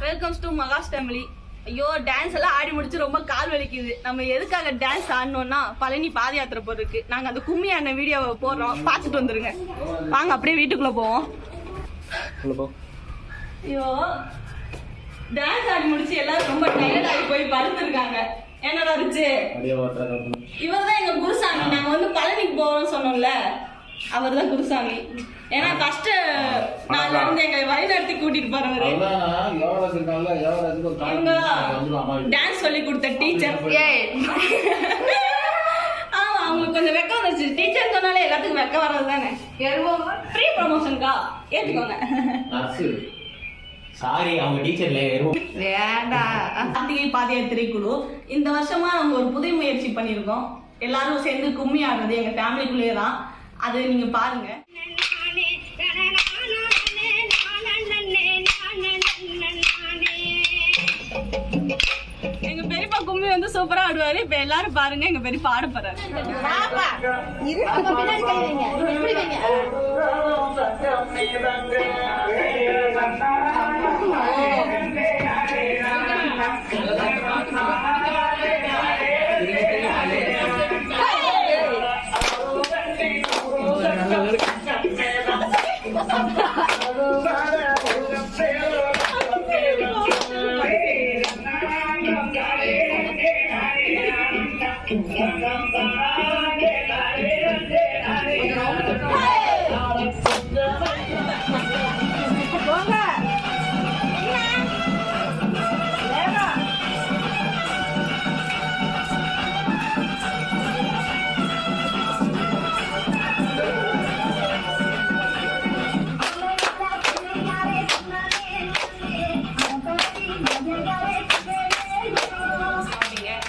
Welcomes to Maha's family. ஐயோ dance எல்லாம் ஆடி முடிச்சு ரொம்ப கால் வலிக்குது. நம்ம எதுக்காக டான்ஸ் ஆடணும்னா பழனி பாத யாத்திரை போறதுக்கு. நாங்க அந்த கும்மி ஆடின வீடியோவை போடுறோம், பார்த்துட்டு வந்துருங்க. வாங்க அப்படியே வீட்டுக்குள்ள போவோம். ஐயோ டான்ஸ் ஆடி முடிச்சு எல்லாரும் ரொம்ப டயர்ட் ஆகி போய் படுத்துருக்காங்க. என்னடா இருந்துச்சு? இவர் தான் எங்க குருசாமி. நாங்க வந்து பழனிக்கு போறோம்னு சொன்னோம்ல, அவர் தான் குருசாமி. ஏன்னா ஃபர்ஸ்ட் நாள்ல இருந்து எங்களை வழி நடத்தி கூட்டிட்டு போறவரு. டான்ஸ் சொல்லி கொடுத்த டீச்சர். ஆமா, அவங்களுக்கு கொஞ்சம் வெக்கம் வந்துருச்சு. டீச்சர் சொன்னாலே எல்லாத்துக்கும் வெக்கம் வர்றது தானே. ஃப்ரீ ப்ரமோஷன்கா ஏத்துக்கோங்க. சாரி, அவங்க டீச்சர்ல கார்த்திகை பாத யாத்திரை குழு இந்த வருஷமா நாங்க ஒரு புதிய முயற்சி பண்ணிருக்கோம். எல்லாரும் சேர்ந்து கும்மி ஆடுறது எங்க ஃபேமிலிக்குள்ளேயே தான். அது நீங்க பாருங்க. எங்க பெரியப்பா கும்மி வந்து சூப்பரா ஆடுவாரு. இப்ப எல்லாரும் பாருங்க, எங்க பெரியப்பா ஆட போறாரு.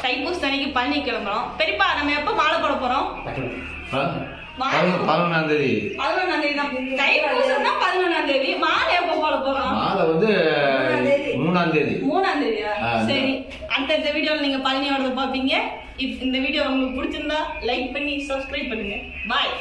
தைப்பூச அன்னைக்கு பழனி கிளம்புறோம். பெரியப்பா நம்ம எப்ப மாலை போட போறோம்? 11ஆம் தேதி. 11ஆம் தேதி தான். தைப்பூசம் தான் 11ஆம் தேதி. மாலை எப்ப போட போறோம்? மாலை வந்து 3ஆம் தேதி. 3ஆம் தேதியா? சரி, அடுத்த வீடியோல நீங்க பழனியோட பாப்பீங்க. இந்த வீடியோ உங்களுக்கு பிடிச்சிருந்தா லைக் பண்ணி சப்ஸ்கிரைப் பண்ணுங்க. பாய்.